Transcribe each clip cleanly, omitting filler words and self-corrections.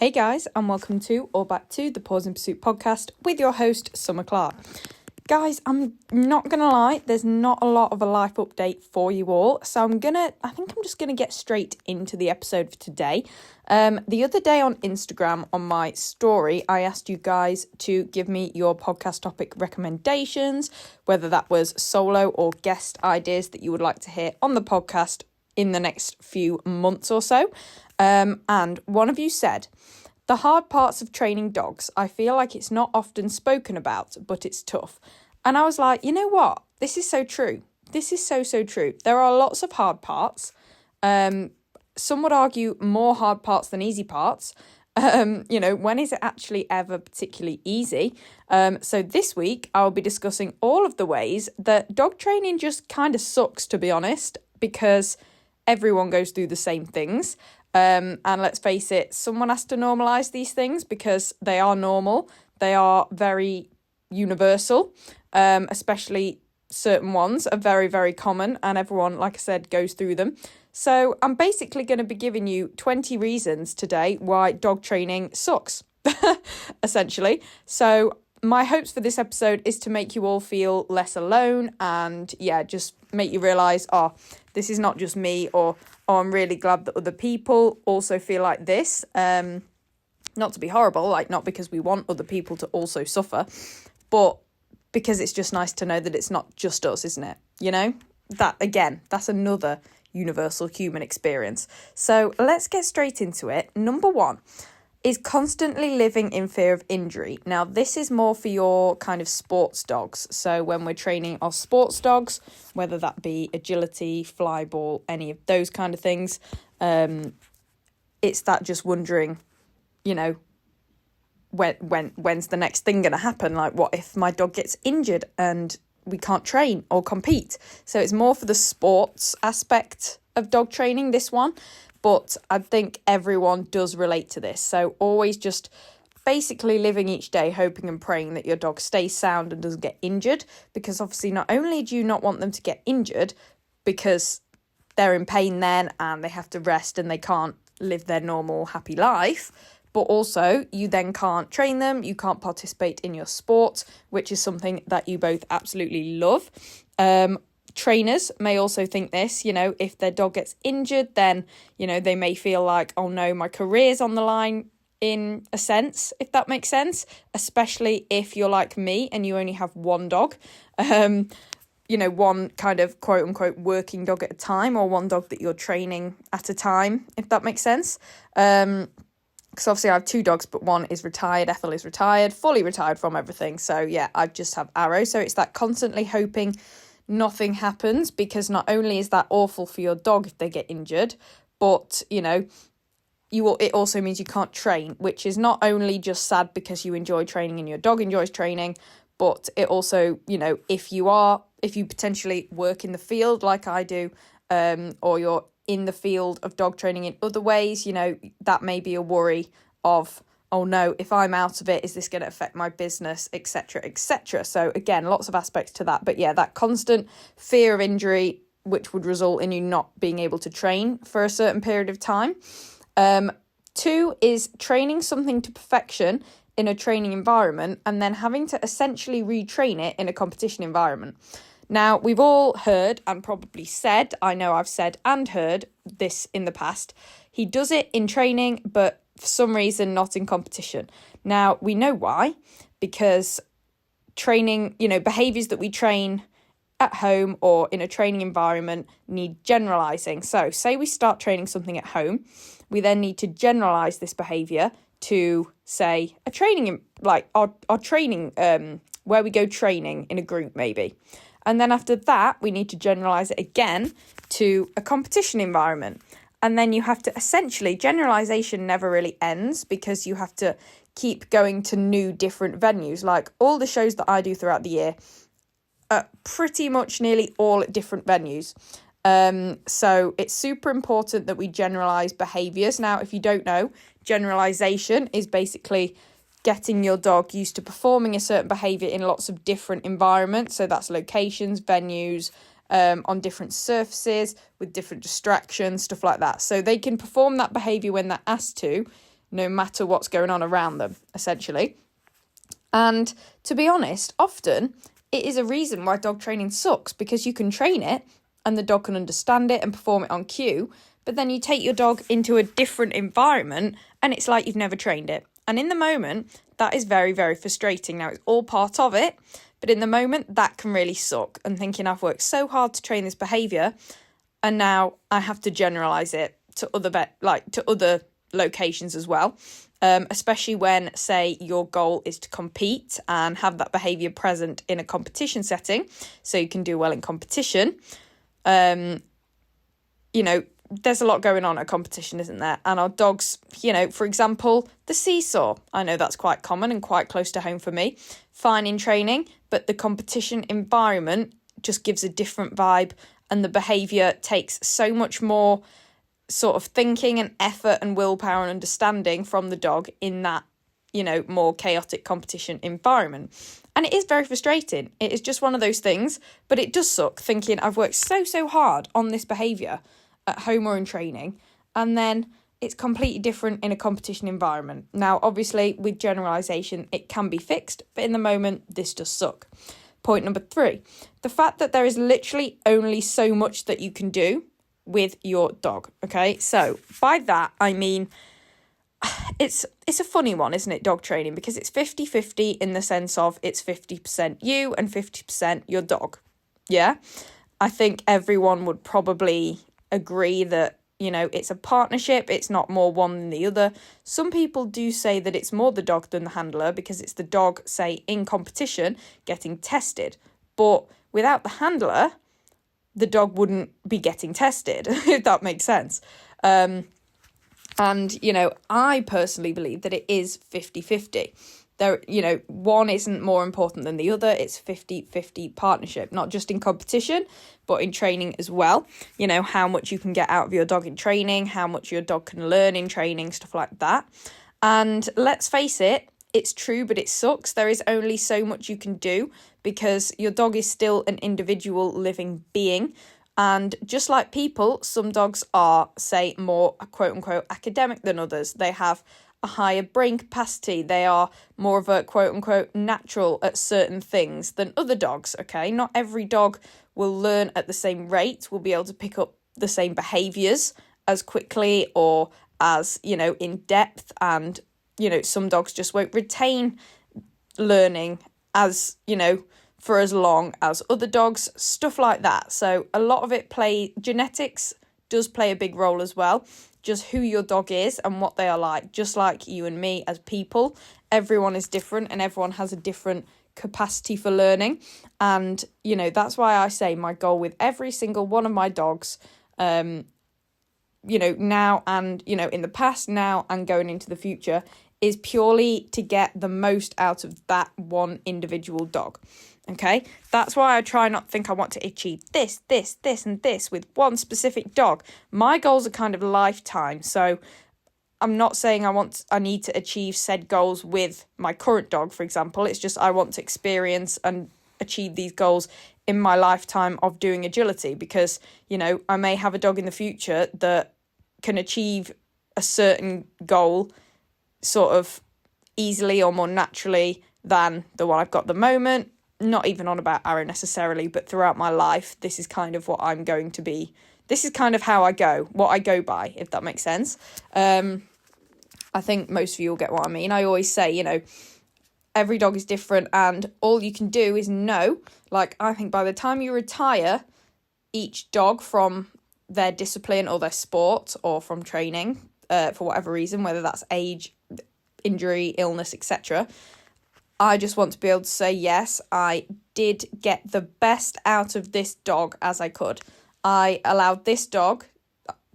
Hey guys, and welcome to or back to the Pause in Pursuit podcast with your host, Summer Clark. Guys, I'm not going to lie, there's not a lot of a life update for you all, so I think I'm just going to get straight into the episode for today. The other day on Instagram, on my story, I asked you guys to give me your podcast topic recommendations, whether that was solo or guest ideas that you would like to hear on the podcast in the next few months or so. And one of you said, the hard parts of training dogs, I feel like it's not often spoken about, but it's tough. And I was like, you know what? This is so true. This is so true. There are lots of hard parts. Some would argue more hard parts than easy parts. When is it actually ever particularly easy? So this week, I'll be discussing all of the ways that dog training just kind of sucks, to be honest, because everyone goes through the same things. And let's face it, someone has to normalise these things because they are normal. They are very universal, especially certain ones are very, very common, and everyone, like I said, goes through them. So I'm basically going to be giving you 20 reasons today why dog training sucks, essentially. So my hopes for this episode is to make you all feel less alone and, just make you realise, this is not just me, or I'm really glad that other people also feel like this. Not to be horrible, not because we want other people to also suffer, but because it's just nice to know that it's not just us, isn't it? You know, that again, that's another universal human experience. So let's get straight into it. Number one is constantly living in fear of injury. Now, this is more for your kind of sports dogs. So when we're training our sports dogs, whether that be agility, fly ball, any of those kind of things, it's that just wondering, when's the next thing going to happen? Like, what if my dog gets injured and we can't train or compete? So it's more for the sports aspect of dog training, this one. But I think everyone does relate to this. So always just basically living each day hoping and praying that your dog stays sound and doesn't get injured. Because obviously not only do you not want them to get injured because they're in pain then and they have to rest and they can't live their normal happy life, but also you then can't train them, you can't participate in your sport, which is something that you both absolutely love. Trainers may also think this, if their dog gets injured, then, they may feel like, oh no, my career's on the line in a sense, if that makes sense, especially if you're like me and you only have one dog, one kind of quote unquote working dog at a time, or one dog that you're training at a time, if that makes sense. Because obviously I have two dogs, but one is retired. Ethel is retired, fully retired from everything. So I just have Arrow. So it's that constantly hoping nothing happens, because not only is that awful for your dog if they get injured, but it also means you can't train, which is not only just sad because you enjoy training and your dog enjoys training, but it also, if you potentially work in the field like I do, or you're in the field of dog training in other ways, that may be a worry of, oh no, if I'm out of it, is this going to affect my business, etc., etc. So again, lots of aspects to that. But that constant fear of injury, which would result in you not being able to train for a certain period of time. 2 is training something to perfection in a training environment and then having to essentially retrain it in a competition environment. Now, we've all heard and probably said, I know I've said and heard this in the past, he does it in training, but for some reason not in competition. Now, we know why, because training, behaviours that we train at home or in a training environment need generalising. So say we start training something at home, we then need to generalise this behaviour to, say, a training, like our training, where we go training in a group maybe. And then after that, we need to generalise it again to a competition environment. And then you have to essentially, generalisation never really ends, because you have to keep going to new different venues. Like all the shows that I do throughout the year are pretty much nearly all at different venues. So it's super important that we generalise behaviours. Now, if you don't know, generalisation is basically getting your dog used to performing a certain behaviour in lots of different environments. So that's locations, venues, on different surfaces with different distractions, stuff like that. So they can perform that behaviour when they're asked to, no matter what's going on around them, essentially. And to be honest, often it is a reason why dog training sucks, because you can train it and the dog can understand it and perform it on cue, but then you take your dog into a different environment and it's like you've never trained it. And in the moment, that is very, very frustrating. Now, it's all part of it, but in the moment, that can really suck. And thinking, I've worked so hard to train this behaviour, and now I have to generalise it to other locations as well. Especially when, say, your goal is to compete and have that behaviour present in a competition setting, so you can do well in competition. There's a lot going on at competition, isn't there? And our dogs, for example, the seesaw. I know that's quite common and quite close to home for me. Fine in training, but the competition environment just gives a different vibe, and the behaviour takes so much more sort of thinking and effort and willpower and understanding from the dog in that, more chaotic competition environment. And it is very frustrating. It is just one of those things, but it does suck thinking I've worked so hard on this behaviour at home or in training, and then it's completely different in a competition environment. Now, obviously, with generalisation, it can be fixed, but in the moment, this does suck. Point number 3, the fact that there is literally only so much that you can do with your dog, okay? So by that, I mean, it's a funny one, isn't it, dog training? Because it's 50-50 in the sense of it's 50% you and 50% your dog, yeah? I think everyone would probably agree that, it's a partnership, it's not more one than the other. Some people do say that it's more the dog than the handler because it's the dog, say, in competition getting tested. But without the handler, the dog wouldn't be getting tested, if that makes sense. And, I personally believe that it is 50-50. There, one isn't more important than the other. It's 50-50 partnership, not just in competition, but in training as well. How much you can get out of your dog in training, how much your dog can learn in training, stuff like that. And let's face it, it's true, but it sucks. There is only so much you can do because your dog is still an individual living being. And just like people, some dogs are, say, more quote unquote academic than others. They have a higher brain capacity. They are more of a quote unquote natural at certain things than other dogs, okay? Not every dog will learn at the same rate, will be able to pick up the same behaviours as quickly or as, in depth. And, some dogs just won't retain learning as, for as long as other dogs, stuff like that. So a lot of it genetics does play a big role as well. Just who your dog is and what they are like, just like you and me as people. Everyone is different and everyone has a different capacity for learning. And, that's why I say my goal with every single one of my dogs, now and, in the past, now and going into the future, is purely to get the most out of that one individual dog. Okay, that's why I try not to think I want to achieve this, and this with one specific dog. My goals are kind of lifetime, so I'm not saying I need to achieve said goals with my current dog, for example. It's just I want to experience and achieve these goals in my lifetime of doing agility because, I may have a dog in the future that can achieve a certain goal sort of easily or more naturally than the one I've got at the moment. Not even on about Arrow necessarily, but throughout my life, this is kind of what I'm going to be. This is kind of how I go, what I go by, if that makes sense. I think most of you will get what I mean. I always say, every dog is different and all you can do is know, like I think by the time you retire each dog from their discipline or their sport or from training, for whatever reason, whether that's age, injury, illness, etc., I just want to be able to say, yes, I did get the best out of this dog as I could. I allowed this dog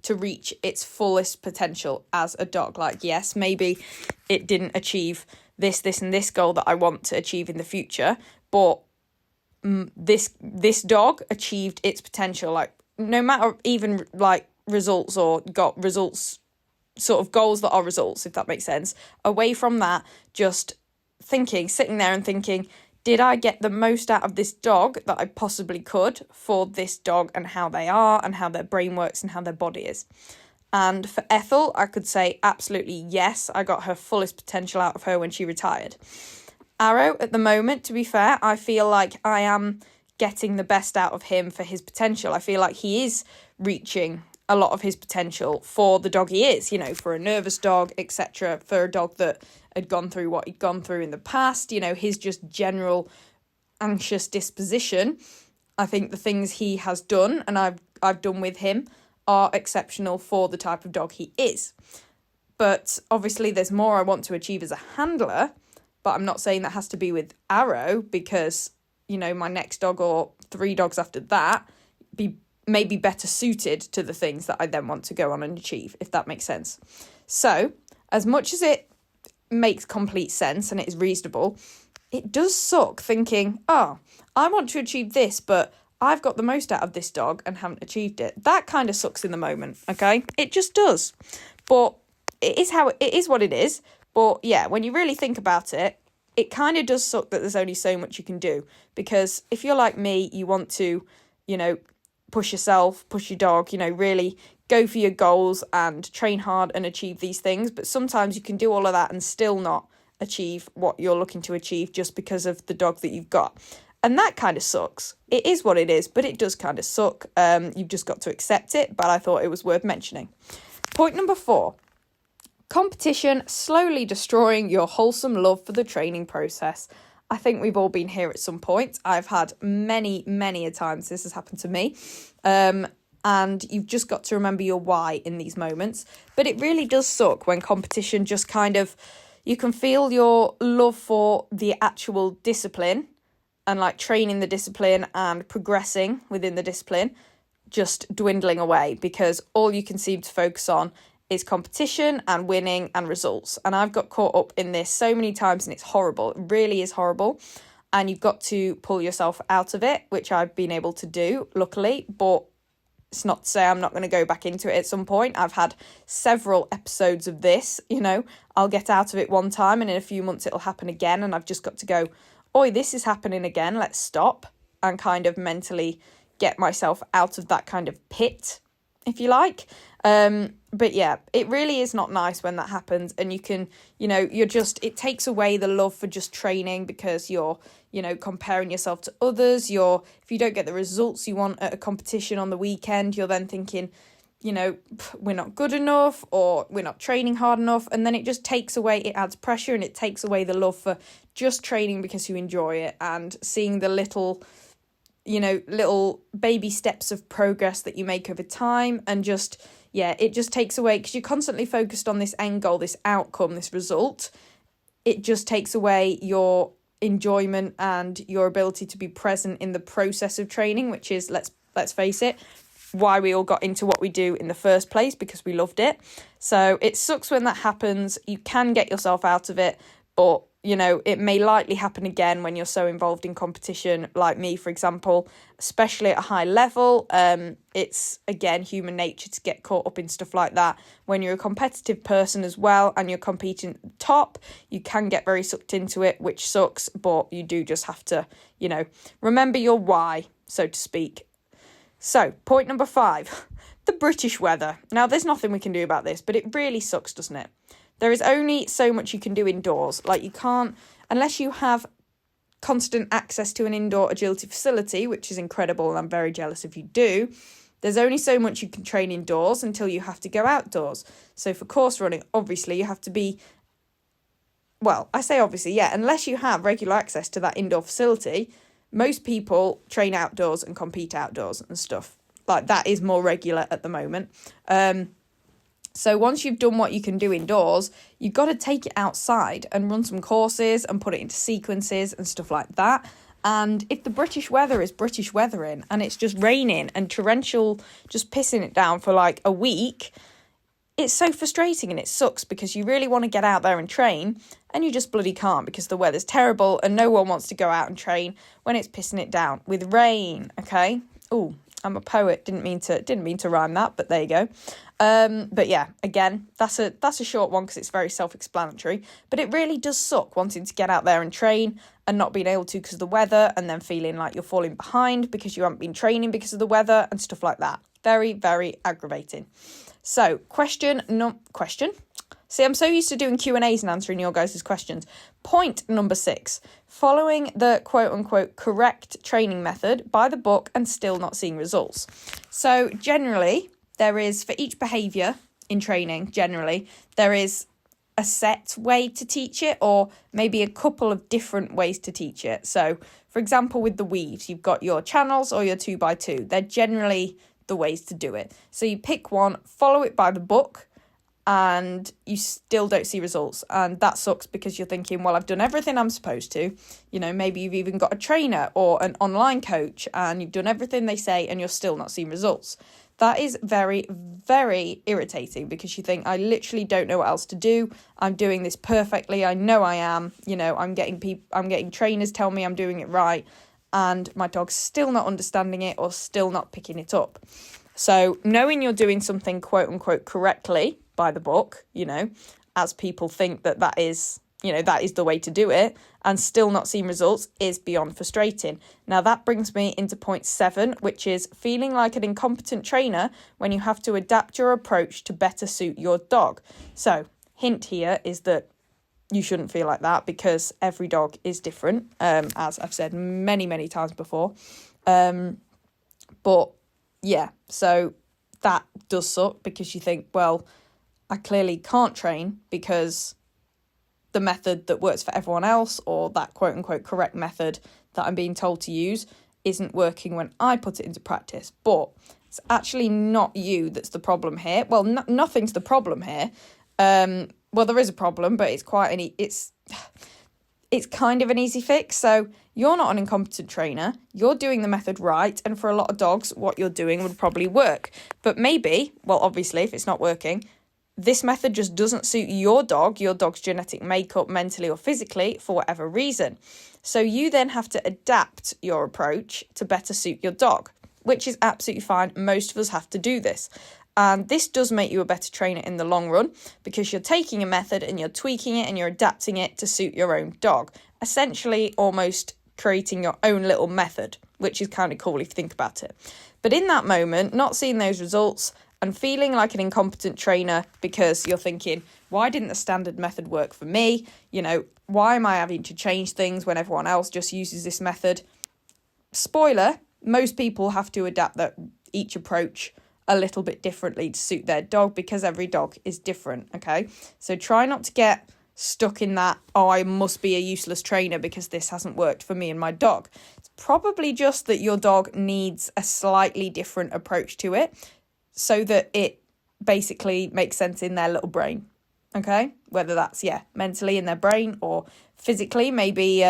to reach its fullest potential as a dog. Like, yes, maybe it didn't achieve this, and this goal that I want to achieve in the future, but this dog achieved its potential. Like, no matter even like results or got results, sort of goals that are results, if that makes sense. Away from that, just sitting there and thinking, did I get the most out of this dog that I possibly could for this dog and how they are and how their brain works and how their body is? And for Ethel, I could say absolutely yes, I got her fullest potential out of her when she retired. Arrow, at the moment, to be fair, I feel like I am getting the best out of him for his potential. I feel like he is reaching a lot of his potential for the dog he is, you know, for a nervous dog, etc., for a dog that had gone through what he'd gone through in the past, you know, his just general anxious disposition. I think the things he has done and I've done with him are exceptional for the type of dog he is. But obviously there's more I want to achieve as a handler, but I'm not saying that has to be with Arrow, because, you know, my next dog or 3 dogs after that may be better suited to the things that I then want to go on and achieve, if that makes sense. So, as much as it makes complete sense and it is reasonable, it does suck thinking, oh, I want to achieve this, but I've got the most out of this dog and haven't achieved it. That kind of sucks in the moment, okay? It just does. But it is what it is. But yeah, when you really think about it, it kind of does suck that there's only so much you can do. Because if you're like me, you want to, you know, push yourself, push your dog, you know, really go for your goals and train hard and achieve these things. But sometimes you can do all of that and still not achieve what you're looking to achieve just because of the dog that you've got. And that kind of sucks. It is what it is, but it does kind of suck. You've just got to accept it, but I thought it was worth mentioning. Point number 4. Competition slowly destroying your wholesome love for the training process. I think we've all been here at some point. I've had many a times this has happened to me. And you've just got to remember your why in these moments. But it really does suck when competition just kind of, you can feel your love for the actual discipline and like training the discipline and progressing within the discipline just dwindling away, because all you can seem to focus on is competition and winning and results. And I've got caught up in this so many times and it's horrible. It really is horrible. And you've got to pull yourself out of it, which I've been able to do, luckily. But it's not to say I'm not going to go back into it at some point. I've had several episodes of this, you know. I'll get out of it one time and in a few months it'll happen again. And I've just got to go, oi, this is happening again. Let's stop and kind of mentally get myself out of that kind of pit, if you like. But yeah, it really is not nice when that happens, and you can, you know, it takes away the love for just training, because you're, you know, comparing yourself to others. If you don't get the results you want at a competition on the weekend, you're then thinking, you know, we're not good enough or we're not training hard enough. And then it just takes away, it adds pressure and it takes away the love for just training because you enjoy it and seeing the little baby steps of progress that you make over time. And just, yeah, it just takes away, because you're constantly focused on this end goal, this outcome, this result. It just takes away your enjoyment and your ability to be present in the process of training, which is, let's face it, why we all got into what we do in the first place, because we loved it. So it sucks when that happens. You can get yourself out of it, but you know, it may likely happen again when you're so involved in competition, like me, for example, especially at a high level. It's, again, human nature to get caught up in stuff like that. When you're a competitive person as well and you're competing at the top, you can get very sucked into it, which sucks, but you do just have to, you know, remember your why, so to speak. So, point number 5, the British weather. Now, there's nothing we can do about this, but it really sucks, doesn't it? There is only so much you can do indoors. Like, you can't, unless you have constant access to an indoor agility facility, which is incredible, and I'm very jealous if you do, there's only so much you can train indoors until you have to go outdoors. So for course running, obviously, you have to be, well, I say obviously, yeah, unless you have regular access to that indoor facility, most people train outdoors and compete outdoors and stuff. Like, that is more regular at the moment. So once you've done what you can do indoors, you've got to take it outside and run some courses and put it into sequences and stuff like that. And if the British weather is British weathering and it's just raining and torrential, just pissing it down for like a week, it's so frustrating and it sucks, because you really want to get out there and train and you just bloody can't, because the weather's terrible and no one wants to go out and train when it's pissing it down with rain, okay? Ooh, I'm a poet, didn't mean to rhyme that, but there you go. But yeah, again, that's a short one because it's very self-explanatory, but it really does suck wanting to get out there and train and not being able to because of the weather, and then feeling like you're falling behind because you haven't been training because of the weather and stuff like that. Very, very aggravating. So question. See, I'm so used to doing Q&As and answering your guys' questions. Point number 6, following the quote-unquote correct training method by the book and still not seeing results. So generally, there is, for each behaviour in training, generally, there is a set way to teach it, or maybe a couple of different ways to teach it. So, for example, with the weaves, you've got your channels or your 2x2. They're generally the ways to do it. So you pick one, follow it by the book, and you still don't see results. And that sucks, because you're thinking, well, I've done everything I'm supposed to. You know, maybe you've even got a trainer or an online coach and you've done everything they say and you're still not seeing results. That is very, very irritating, because you think, I literally don't know what else to do. I'm doing this perfectly. I know I am. You know, I'm getting trainers tell me I'm doing it right, and my dog's still not understanding it or still not picking it up. So knowing you're doing something quote unquote correctly by the book, you know, as people think that is, you know, that is the way to do it, and still not seeing results is beyond frustrating. Now that brings me into point 7, which is feeling like an incompetent trainer when you have to adapt your approach to better suit your dog. So hint here is that you shouldn't feel like that, because every dog is different, as I've said many, many times before. But yeah, so that does suck, because you think, well, I clearly can't train because the method that works for everyone else, or that quote unquote correct method that I'm being told to use, isn't working when I put it into practice. But it's actually not you that's the problem here. Well, nothing's the problem here. Well, there is a problem, but it's it's kind of an easy fix. So you're not an incompetent trainer. You're doing the method right. And for a lot of dogs, what you're doing would probably work. But maybe, well, obviously, if it's not working, this method just doesn't suit your dog's genetic makeup, mentally or physically, for whatever reason. So you then have to adapt your approach to better suit your dog, which is absolutely fine. Most of us have to do this. And this does make you a better trainer in the long run, because you're taking a method and you're tweaking it and you're adapting it to suit your own dog, essentially almost creating your own little method, which is kind of cool if you think about it. But in that moment, not seeing those results and feeling like an incompetent trainer because you're thinking, why didn't the standard method work for me? You know, why am I having to change things when everyone else just uses this method? Spoiler, most people have to adapt each approach a little bit differently to suit their dog, because every dog is different, okay? So try not to get stuck in that, oh, I must be a useless trainer because this hasn't worked for me and my dog. It's probably just that your dog needs a slightly different approach to it, so that it basically makes sense in their little brain, okay? Whether that's, mentally in their brain, or physically, maybe,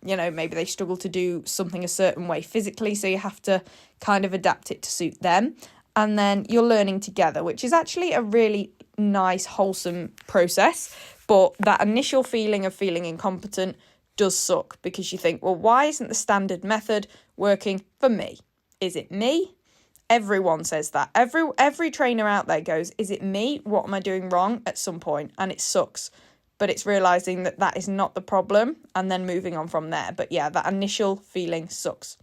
maybe they struggle to do something a certain way physically, so you have to kind of adapt it to suit them. And then you're learning together, which is actually a really nice, wholesome process. But that initial feeling of feeling incompetent does suck, because you think, well, why isn't the standard method working for me? Is it me? Everyone says that. Every trainer out there goes, is it me? What am I doing wrong at some point? And it sucks. But it's realising that is not the problem, and then moving on from there. But yeah, that initial feeling sucks.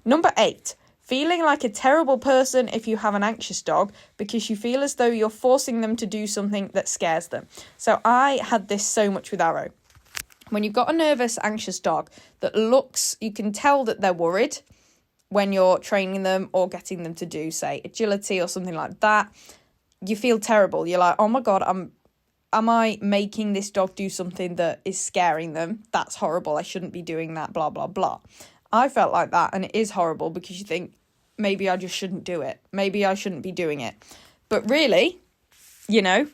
Number 8, feeling like a terrible person if you have an anxious dog because you feel as though you're forcing them to do something that scares them. So I had this so much with Arrow. When you've got a nervous, anxious dog that you can tell that they're worried when you're training them or getting them to do, say, agility or something like that, you feel terrible. You're like, oh my God, am I making this dog do something that is scaring them? That's horrible. I shouldn't be doing that, blah, blah, blah. I felt like that, and it is horrible, because you think, maybe I just shouldn't do it. Maybe I shouldn't be doing it. But really, you know,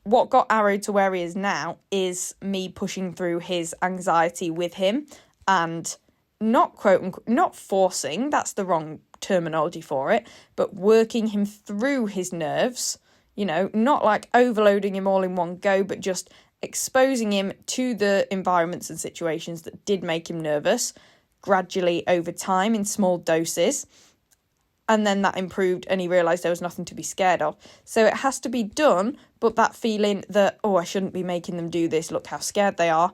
what got Arrow to where he is now is me pushing through his anxiety with him, and not forcing, that's the wrong terminology for it, but working him through his nerves, you know, not like overloading him all in one go, but just exposing him to the environments and situations that did make him nervous, gradually over time in small doses. And then that improved, and he realised there was nothing to be scared of. So it has to be done, but that feeling that, oh, I shouldn't be making them do this, look how scared they are,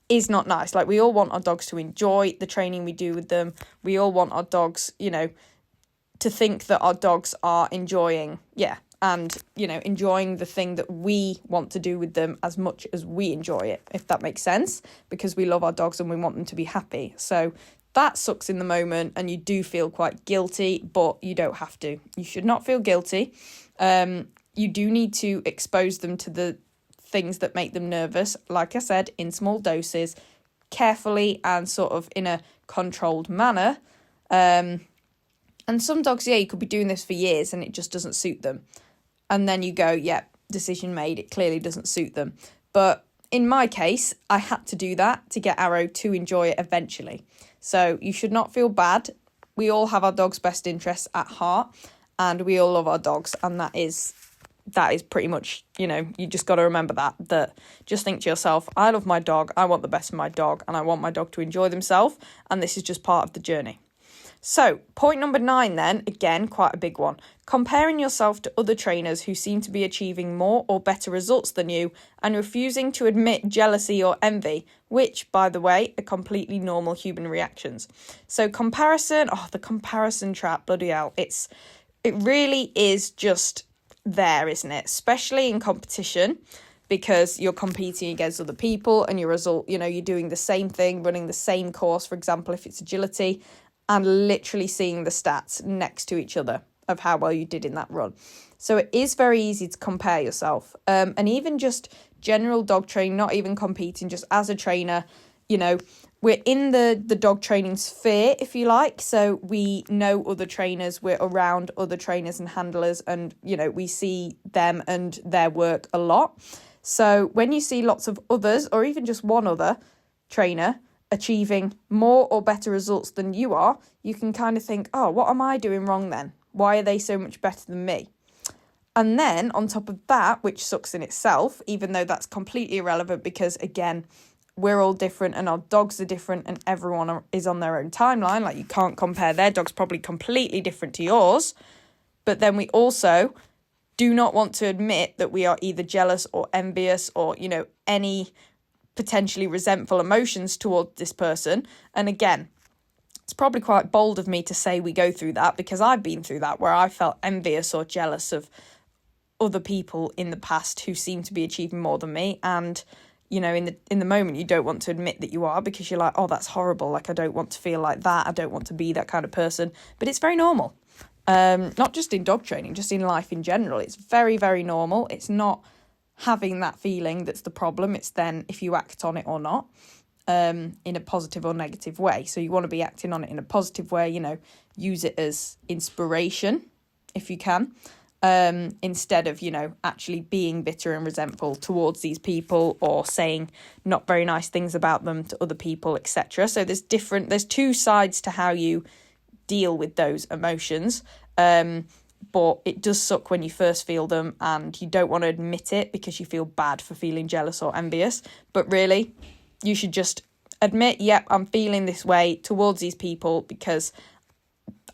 is not nice. Like, we all want our dogs to enjoy the training we do with them. We all want our dogs, you know, to think that our dogs are enjoying, and, enjoying the thing that we want to do with them as much as we enjoy it, if that makes sense, because we love our dogs and we want them to be happy. So that sucks in the moment and you do feel quite guilty, but you don't have to. You should not feel guilty. You do need to expose them to the things that make them nervous, like I said, in small doses, carefully and sort of in a controlled manner. And some dogs, you could be doing this for years and it just doesn't suit them. And then you go, decision made, it clearly doesn't suit them. But in my case, I had to do that to get Arrow to enjoy it eventually. So you should not feel bad. We all have our dog's best interests at heart and we all love our dogs. And that is pretty much, you just got to remember that just think to yourself, I love my dog, I want the best for my dog, and I want my dog to enjoy themselves, and this is just part of the journey. So, point number 9 then, again, quite a big one. Comparing yourself to other trainers who seem to be achieving more or better results than you and refusing to admit jealousy or envy, which, by the way, are completely normal human reactions. So, comparison, the comparison trap, bloody hell, it really is just there, isn't it? Especially in competition, because you're competing against other people and your result, you're doing the same thing, running the same course, for example, if it's agility, and literally seeing the stats next to each other of how well you did in that run. So it is very easy to compare yourself. And even just general dog training, not even competing, just as a trainer, we're in the dog training sphere, if you like. So we know other trainers, we're around other trainers and handlers, and, we see them and their work a lot. So when you see lots of others, or even just one other trainer, achieving more or better results than you are, you can kind of think, what am I doing wrong then? Why are they so much better than me? And then on top of that, which sucks in itself, even though that's completely irrelevant because, again, we're all different and our dogs are different and everyone is on their own timeline. Like, you can't compare, their dog's probably completely different to yours. But then we also do not want to admit that we are either jealous or envious or, any potentially resentful emotions towards this person. And again, it's probably quite bold of me to say we go through that, because I've been through that where I felt envious or jealous of other people in the past who seem to be achieving more than me. And, in the moment, you don't want to admit that you are, because you're like, that's horrible. Like, I don't want to feel like that. I don't want to be that kind of person. But it's very normal. Not just in dog training, just in life in general. It's very, very normal. It's not having that feeling that's the problem. It's then if you act on it or not, in a positive or negative way. So you want to be acting on it in a positive way, use it as inspiration if you can, instead of, actually being bitter and resentful towards these people or saying not very nice things about them to other people, etc. So there's two sides to how you deal with those emotions. But it does suck when you first feel them and you don't want to admit it because you feel bad for feeling jealous or envious. But really, you should just admit, I'm feeling this way towards these people because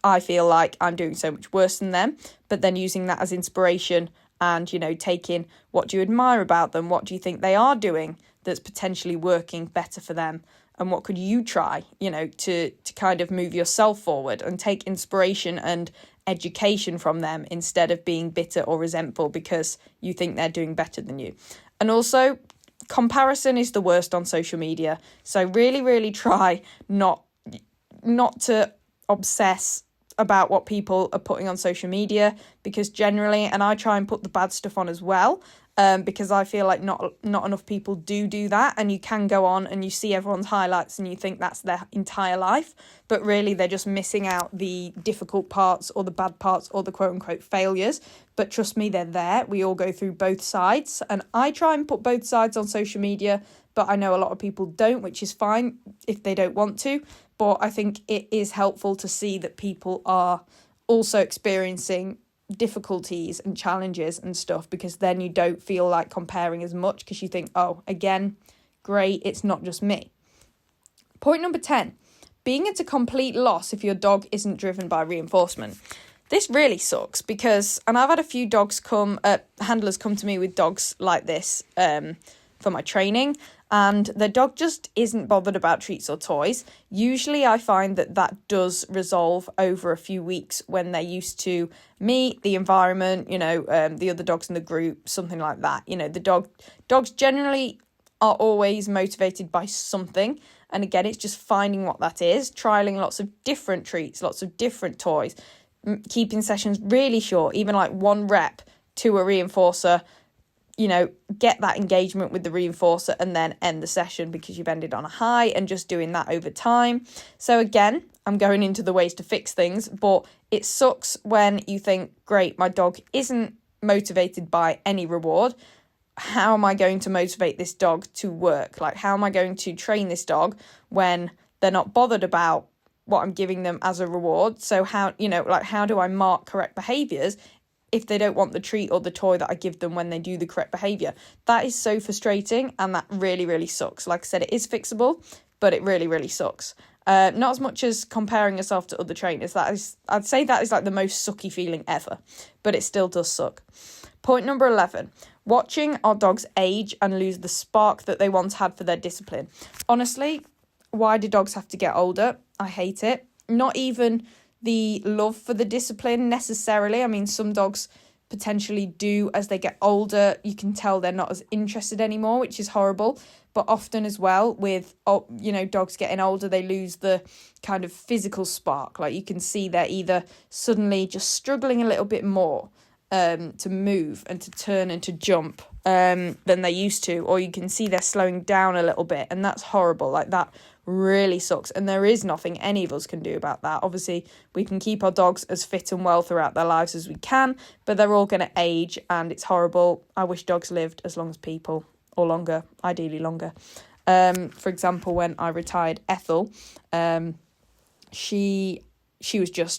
I feel like I'm doing so much worse than them. But then using that as inspiration and, taking what do you admire about them? What do you think they are doing that's potentially working better for them? And what could you try, to kind of move yourself forward and take inspiration and education from them instead of being bitter or resentful because you think they're doing better than you. And also, comparison is the worst on social media. So really, really try not to obsess about what people are putting on social media, because generally, and I try and put the bad stuff on as well, because I feel like not enough people do that, and you can go on and you see everyone's highlights and you think that's their entire life, but really they're just missing out the difficult parts or the bad parts or the quote-unquote failures. But trust me, they're there. We all go through both sides, and I try and put both sides on social media, but I know a lot of people don't, which is fine if they don't want to. But I think it is helpful to see that people are also experiencing difficulties and challenges and stuff, because then you don't feel like comparing as much, because you think, again, great, it's not just me. Point number 10, being at a complete loss if your dog isn't driven by reinforcement. This really sucks because, and I've had a few handlers come to me with dogs like this, for my training, and the dog just isn't bothered about treats or toys. Usually I find that does resolve over a few weeks when they're used to me, the environment, the other dogs in the group, something like that. The dogs generally are always motivated by something. And again, it's just finding what that is, trialing lots of different treats, lots of different toys, keeping sessions really short, even like 1 rep to a reinforcer, get that engagement with the reinforcer and then end the session because you've ended on a high, and just doing that over time. So again, I'm going into the ways to fix things, but it sucks when you think, great, my dog isn't motivated by any reward. How am I going to motivate this dog to work? Like, how am I going to train this dog when they're not bothered about what I'm giving them as a reward? So how do I mark correct behaviours if they don't want the treat or the toy that I give them when they do the correct behaviour? That is so frustrating, and that really, really sucks. Like I said, it is fixable, but it really, really sucks. Not as much as comparing yourself to other trainers. I'd say that is like the most sucky feeling ever, but it still does suck. Point number 11, watching our dogs age and lose the spark that they once had for their discipline. Honestly, why do dogs have to get older? I hate it. Not even the love for the discipline necessarily. I mean, some dogs potentially do as they get older. You can tell they're not as interested anymore, which is horrible. But often as well with, dogs getting older, they lose the kind of physical spark. Like you can see they're either suddenly just struggling a little bit more to move and to turn and to jump than they used to, or you can see they're slowing down a little bit, and that's horrible. Like that really sucks, and there is nothing any of us can do about that. Obviously we can keep our dogs as fit and well throughout their lives as we can, but they're all going to age, and it's horrible. I wish dogs lived as long as people, or longer, ideally longer. For example, when I retired Ethel, she was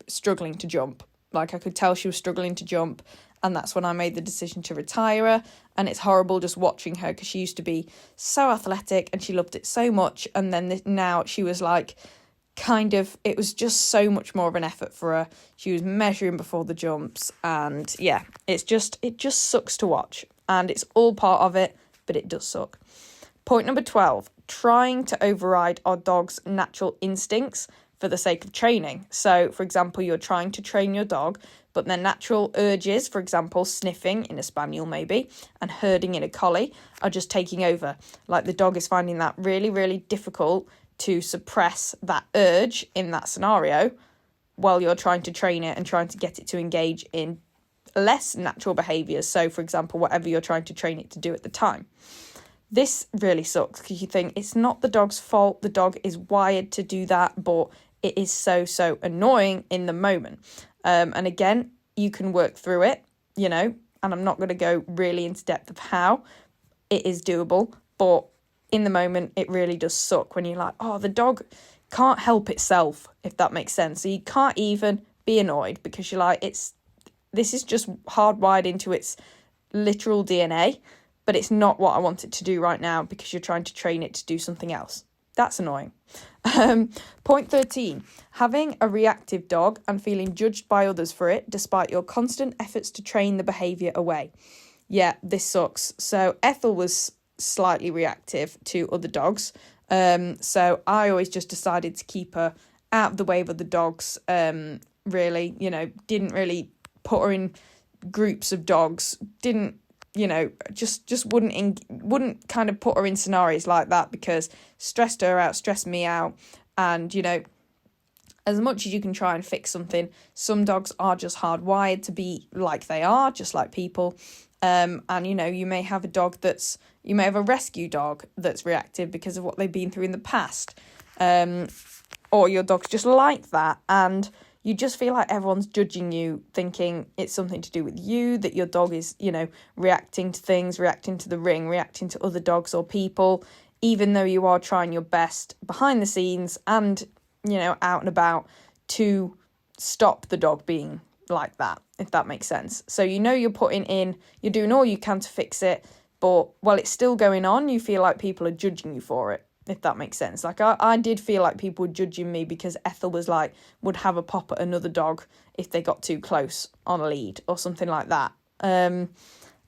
struggling to jump. Like I could tell she was struggling to jump, and that's when I made the decision to retire her. And it's horrible just watching her, because she used to be so athletic and she loved it so much. And then now she was like, it was just so much more of an effort for her. She was measuring before the jumps, and yeah, it just sucks to watch, and it's all part of it, but it does suck. Point number 12, trying to override our dog's natural instincts for the sake of training. So, for example, you're trying to train your dog, but their natural urges, for example, sniffing in a spaniel maybe, and herding in a collie, are just taking over. Like the dog is finding that really, really difficult to suppress that urge in that scenario while you're trying to train it and trying to get it to engage in less natural behaviours. So, for example, whatever you're trying to train it to do at the time. This really sucks, because you think it's not the dog's fault. The dog is wired to do that, but it is so, so annoying in the moment. And again, you can work through it, and I'm not going to go really into depth of how. It is doable, but in the moment, it really does suck when you're like, oh, the dog can't help itself, if that makes sense. So you can't even be annoyed, because you're like, this is just hardwired into its literal DNA, but it's not what I want it to do right now, because you're trying to train it to do something else. That's annoying. Point 13, having a reactive dog and feeling judged by others for it, despite your constant efforts to train the behaviour away. Yeah, this sucks. So Ethel was slightly reactive to other dogs. So I always just decided to keep her out of the way of other dogs. Really, didn't really put her in groups of dogs, didn't, just wouldn't kind of put her in scenarios like that, because stressed her out, stressed me out. And, as much as you can try and fix something, some dogs are just hardwired to be like they are, just like people. And, you may have a rescue dog that's reactive because of what they've been through in the past. Or your dog's just like that, and you just feel like everyone's judging you, thinking it's something to do with you, that your dog is, reacting to things, reacting to the ring, reacting to other dogs or people, even though you are trying your best behind the scenes and, out and about to stop the dog being like that, if that makes sense. So, you're doing all you can to fix it, but while it's still going on, you feel like people are judging you for it, if that makes sense. Like I did feel like people were judging me because Ethel would have a pop at another dog if they got too close on a lead or something like that.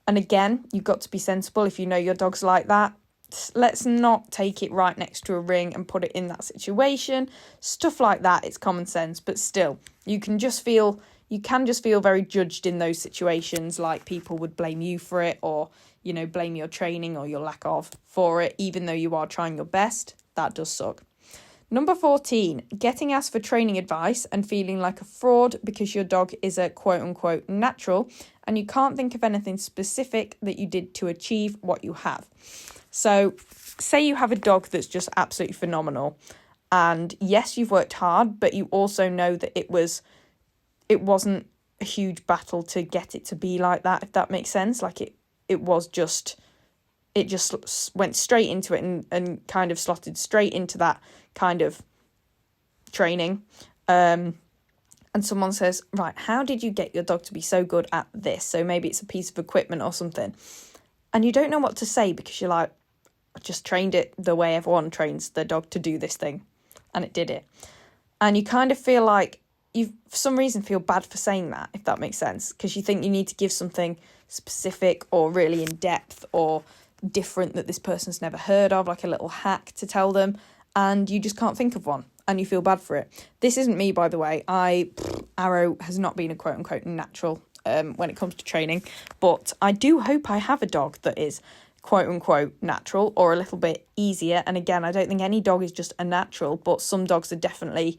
And again, you've got to be sensible. If you know your dog's like that, let's not take it right next to a ring and put it in that situation. Stuff like that, it's common sense, but still, you can just feel very judged in those situations, like people would blame you for it, or, you know, blame your training or your lack of for it, even though you are trying your best. That does suck. Number 14, getting asked for training advice and feeling like a fraud because your dog is a quote unquote natural and you can't think of anything specific that you did to achieve what you have. So say you have a dog that's just absolutely phenomenal, and yes, you've worked hard, but you also know that it wasn't a huge battle to get it to be like that, if that makes sense. Like it just went straight into it and kind of slotted straight into that kind of training. And someone says, right, how did you get your dog to be so good at this? So maybe it's a piece of equipment or something. And you don't know what to say because you're like, I just trained it the way everyone trains their dog to do this thing. And it did it. And you kind of feel like you, for some reason, feel bad for saying that, if that makes sense. Because you think you need to give something specific or really in depth or different that this person's never heard of, like a little hack to tell them. And you just can't think of one. And you feel bad for it. This isn't me, by the way. Arrow has not been a quote unquote natural when it comes to training. But I do hope I have a dog that is quote unquote natural or a little bit easier. And again, I don't think any dog is just a natural, but some dogs are definitely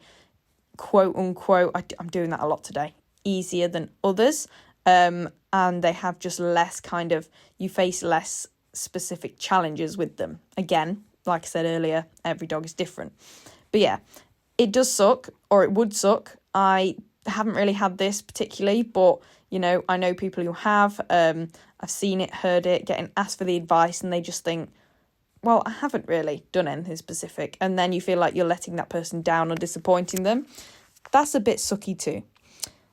quote unquote, I'm doing that a lot today, easier than others. And they have just less kind of, you face less specific challenges with them. Again, like I said earlier, every dog is different. But yeah, it does suck, or it would suck. I haven't really had this particularly, but, you know, I know people who have. I've seen it, heard it, getting asked for the advice, and they just think, well, I haven't really done anything specific. And then you feel like you're letting that person down or disappointing them. That's a bit sucky too.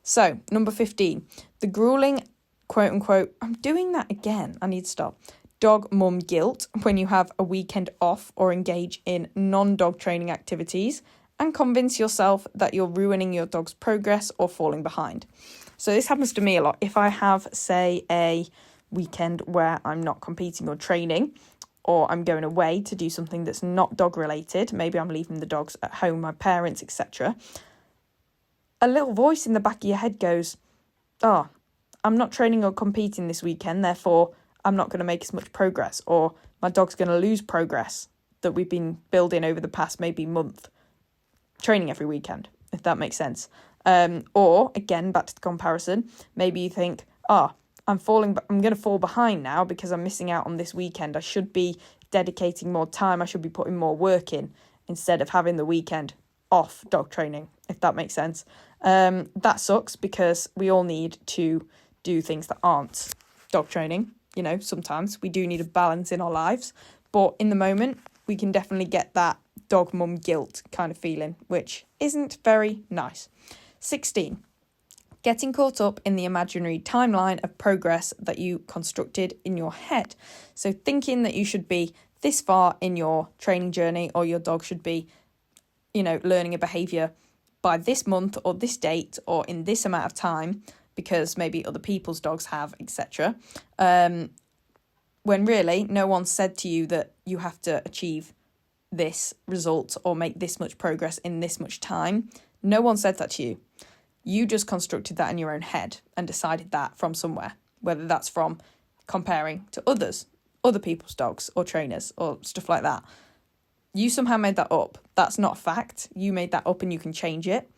So, number 15, the grueling, quote unquote, I'm doing that again, I need to stop, dog mum guilt when you have a weekend off or engage in non-dog training activities and convince yourself that you're ruining your dog's progress or falling behind. So this happens to me a lot. If I have, say, a weekend where I'm not competing or training, or I'm going away to do something that's not dog related, maybe I'm leaving the dogs at home, my parents, etc., a little voice in the back of your head goes, oh, I'm not training or competing this weekend, therefore I'm not going to make as much progress, or my dog's going to lose progress that we've been building over the past maybe month, training every weekend, if that makes sense. Or, again, back to the comparison, maybe you think, I'm going to fall behind now because I'm missing out on this weekend. I should be dedicating more time. I should be putting more work in instead of having the weekend off dog training, if that makes sense. That sucks because we all need to do things that aren't dog training. You know, sometimes we do need a balance in our lives. But in the moment, we can definitely get that dog mum guilt kind of feeling, which isn't very nice. 16. Getting caught up in the imaginary timeline of progress that you constructed in your head. So thinking that you should be this far in your training journey, or your dog should be, you know, learning a behaviour by this month or this date or in this amount of time, because maybe other people's dogs have, etc. When really no one said to you that you have to achieve this result or make this much progress in this much time. No one said that to you. You just constructed that in your own head and decided that from somewhere, whether that's from comparing to other people's dogs or trainers or stuff like that. You somehow made that up. That's not a fact. You made that up and you can change it.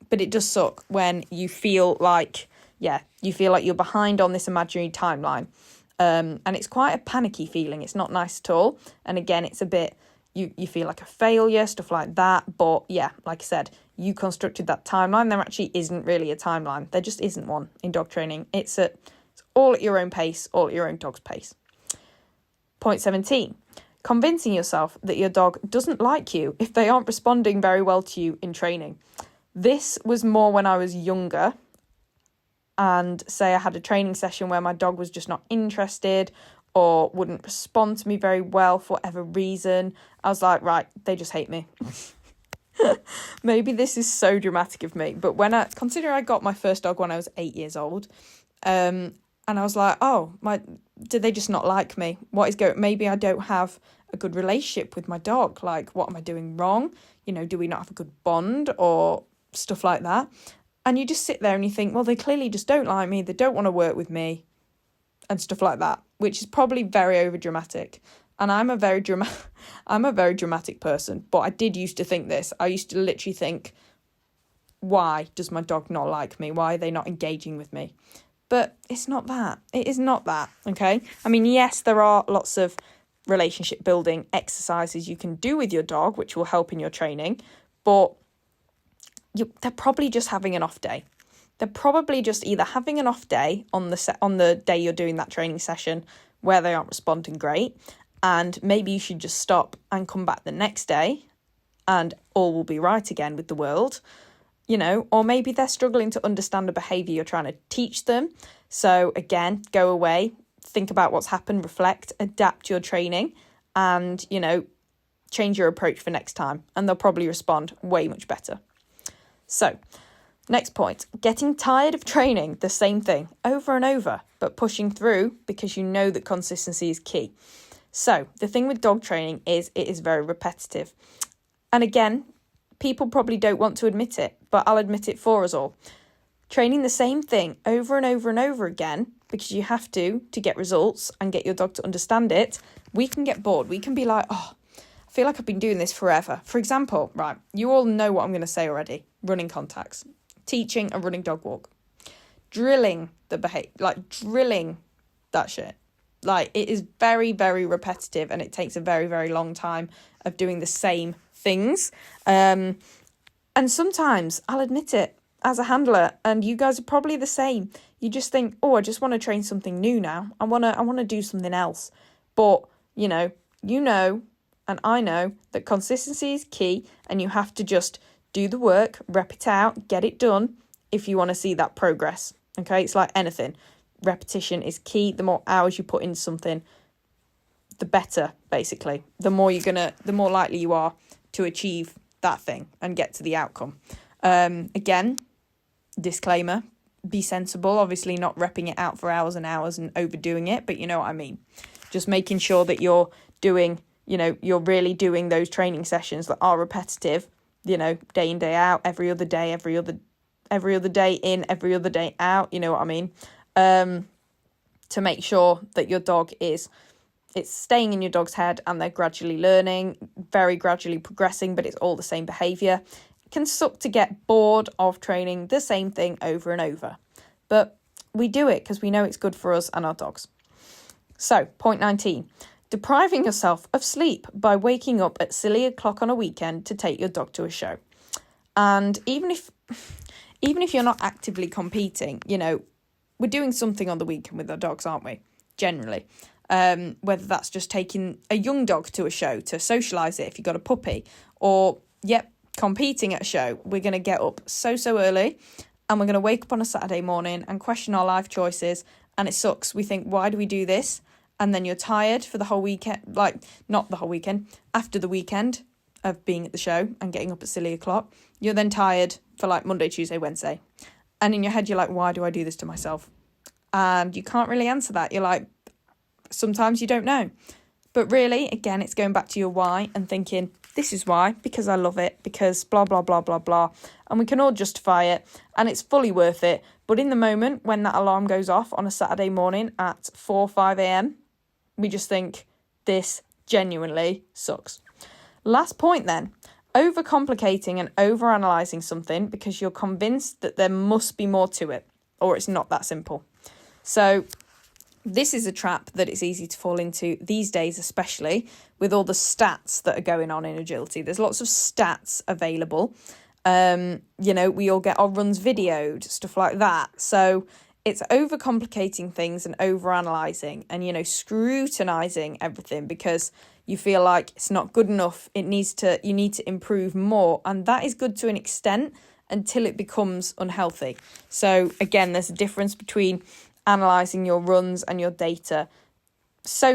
But it does suck when you feel like you're behind on this imaginary timeline. And it's quite a panicky feeling. It's not nice at all. And again, it's a bit, you feel like a failure, stuff like that. But yeah, like I said, you constructed that timeline. There actually isn't really a timeline. There just isn't one in dog training. It's all at your own pace, all at your own dog's pace. Point 17. Convincing yourself that your dog doesn't like you if they aren't responding very well to you in training. This was more when I was younger, and say I had a training session where my dog was just not interested or wouldn't respond to me very well for whatever reason. I was like, right, they just hate me. Maybe this is so dramatic of me, but consider I got my first dog when I was 8 years old, and And I was like, oh, did they just not like me? Maybe I don't have a good relationship with my dog. Like, what am I doing wrong? Do we not have a good bond or stuff like that? And you just sit there and you think, well, they clearly just don't like me. They don't want to work with me and stuff like that, which is probably very overdramatic. And I'm a very dramatic person, but I did used to think this. I used to literally think, why does my dog not like me? Why are they not engaging with me? But it's not that. It is not that, okay? I mean, yes, there are lots of relationship building exercises you can do with your dog, which will help in your training, but they're probably just having an off day. They're probably just either having an off day on the day you're doing that training session where they aren't responding great, and maybe you should just stop and come back the next day and all will be right again with the world, or maybe they're struggling to understand the behaviour you're trying to teach them. So again, go away, think about what's happened, reflect, adapt your training, and, change your approach for next time, and they'll probably respond way much better. So, next point, getting tired of training the same thing over and over, but pushing through because you know that consistency is key. So, the thing with dog training is it is very repetitive. And again, people probably don't want to admit it, but I'll admit it for us all. Training the same thing over and over and over again, because you have to get results and get your dog to understand it, we can get bored. We can be like, oh, I feel like I've been doing this forever. For example, right, you all know what I'm going to say already. Running contacts, teaching a running dog walk, drilling drilling that shit. Like, it is very, very repetitive, and it takes a very, very long time of doing the same things. And sometimes, I'll admit it, as a handler, and you guys are probably the same, you just think, oh, I just want to train something new now. I want to do something else. But, and I know that consistency is key, and you have to just do the work, rep it out, get it done if you want to see that progress. Okay, it's like anything. Repetition is key. The more hours you put into something, the better, basically. The more likely you are to achieve that thing and get to the outcome. Again, disclaimer, be sensible. Obviously not repping it out for hours and hours and overdoing it, but you know what I mean. Just making sure that you're doing, you're really doing those training sessions that are repetitive, day in, day out, every other day in, every other day out, you know what I mean? To make sure that your dog it's staying in your dog's head and they're gradually learning, very gradually progressing, but it's all the same behaviour. It can suck to get bored of training the same thing over and over. But we do it because we know it's good for us and our dogs. So, point 19. Depriving yourself of sleep by waking up at silly o'clock on a weekend to take your dog to a show. And even if you're not actively competing, we're doing something on the weekend with our dogs, aren't we? Generally. Whether that's just taking a young dog to a show to socialise it if you've got a puppy, or, competing at a show. We're going to get up so early, and we're going to wake up on a Saturday morning and question our life choices, and it sucks. We think, why do we do this? And then you're tired for the whole weekend, not the whole weekend, after the weekend of being at the show and getting up at silly o'clock. You're then tired for Monday, Tuesday, Wednesday. And in your head, you're like, why do I do this to myself? And you can't really answer that. You're like, sometimes you don't know. But really, again, it's going back to your why and thinking, this is why, because I love it, because blah, blah, blah, blah, blah. And we can all justify it, and it's fully worth it. But in the moment, when that alarm goes off on a Saturday morning at 5 a.m, we just think, this genuinely sucks. Last point then, overcomplicating and overanalyzing something because you're convinced that there must be more to it, or it's not that simple. So this is a trap that it's easy to fall into these days, especially with all the stats that are going on in agility. There's lots of stats available. We all get our runs videoed, stuff like that. So it's overcomplicating things and overanalyzing and, scrutinizing everything because you feel like it's not good enough. You need to improve more. And that is good to an extent until it becomes unhealthy. So again, there's a difference between analysing your runs and your data so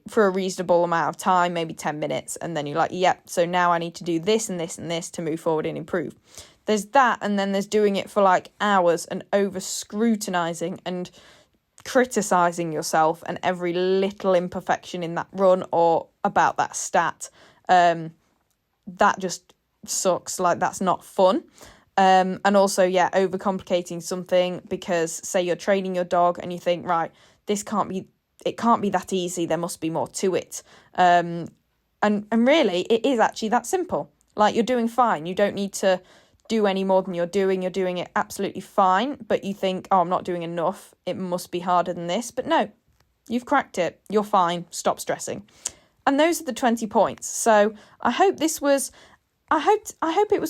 for a reasonable amount of time, maybe 10 minutes, and then you're like, so now I need to do this and this and this to move forward and improve. There's that, and then there's doing it for hours and over scrutinising and criticizing yourself and every little imperfection in that run or about that stat. That just sucks. Like, that's not fun. And also, overcomplicating something, because say you're training your dog and you think, right, it can't be that easy. There must be more to it. And really, it is actually that simple. Like, you're doing fine. You don't need to do any more than you're doing. You're doing it absolutely fine. But you think, oh, I'm not doing enough. It must be harder than this. But no, you've cracked it. You're fine. Stop stressing. And those are the 20 points. So I hope it was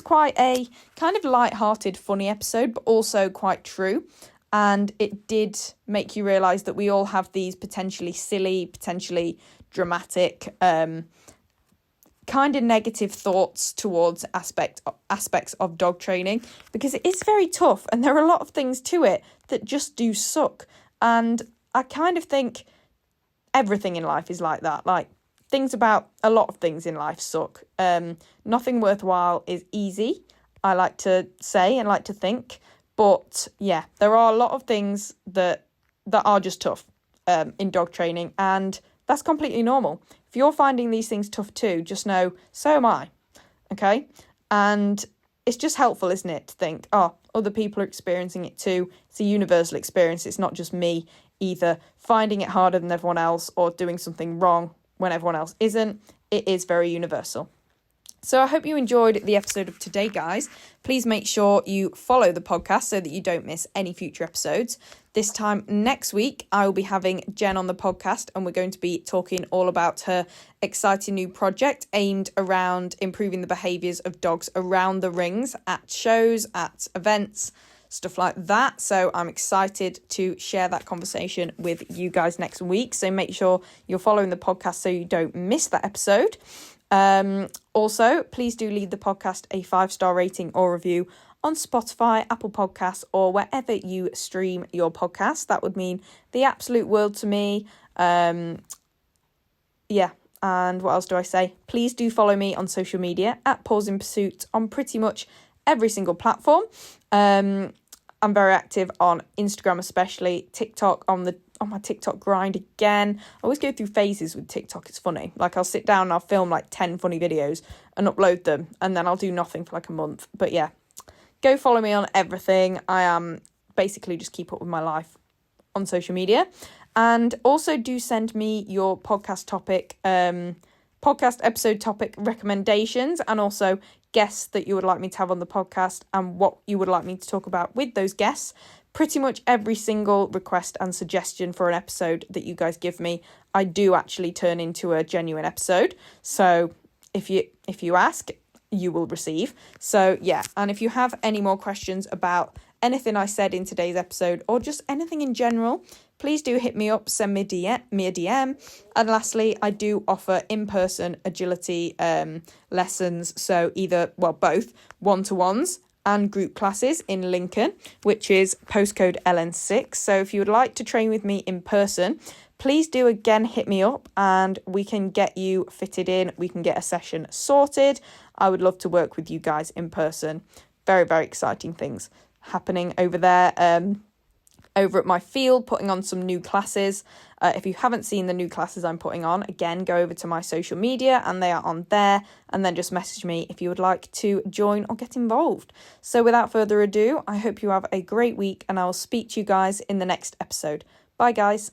quite a kind of light-hearted, funny episode, but also quite true. And it did make you realise that we all have these potentially silly, potentially dramatic, kind of negative thoughts towards aspects of dog training, because it is very tough and there are a lot of things to it that just do suck. And I kind of think everything in life is like that. Like, things about a lot of things in life suck. Nothing worthwhile is easy, I like to say and like to think. But yeah, there are a lot of things that are just tough in dog training, and that's completely normal. If you're finding these things tough too, just know, so am I, okay? And it's just helpful, isn't it, to think, oh, other people are experiencing it too. It's a universal experience. It's not just me either finding it harder than everyone else or doing something wrong when everyone else isn't. It is very universal. So I hope you enjoyed the episode of today, guys. Please make sure you follow the podcast so that you don't miss any future episodes. This time next week, I will be having Jen on the podcast, and we're going to be talking all about her exciting new project aimed around improving the behaviours of dogs around the rings, at shows, at events, stuff like that. So I'm excited to share that conversation with you guys next week. So make sure you're following the podcast so you don't miss that episode. Also, please do leave the podcast a 5-star rating or review on Spotify, Apple Podcasts, or wherever you stream your podcast. That would mean the absolute world to me. And what else do I say? Please do follow me on social media at Paws in Pursuit on pretty much every single platform. I'm very active on Instagram, especially TikTok, on my TikTok grind again. I always go through phases with TikTok. It's funny. Like, I'll sit down and I'll film like 10 funny videos and upload them, and then I'll do nothing for like a month. But yeah, go follow me on everything. I am basically just keep up with my life on social media. And also do send me your podcast episode topic recommendations, and also guests that you would like me to have on the podcast and what you would like me to talk about with those guests. Pretty much every single request and suggestion for an episode that you guys give me, I do actually turn into a genuine episode. So if you ask, you will receive. So yeah, and if you have any more questions about anything I said in today's episode or just anything in general, please do hit me up, send me a DM. And lastly, I do offer in-person agility lessons. So both one-to-ones and group classes in Lincoln, which is postcode LN6. So if you would like to train with me in person, please do again hit me up and we can get you fitted in. We can get a session sorted. I would love to work with you guys in person. Very, very exciting things happening over there. Over at my field, putting on some new classes. If you haven't seen the new classes I'm putting on, again, go over to my social media and they are on there, and then just message me if you would like to join or get involved. So without further ado, I hope you have a great week, and I will speak to you guys in the next episode. Bye, guys.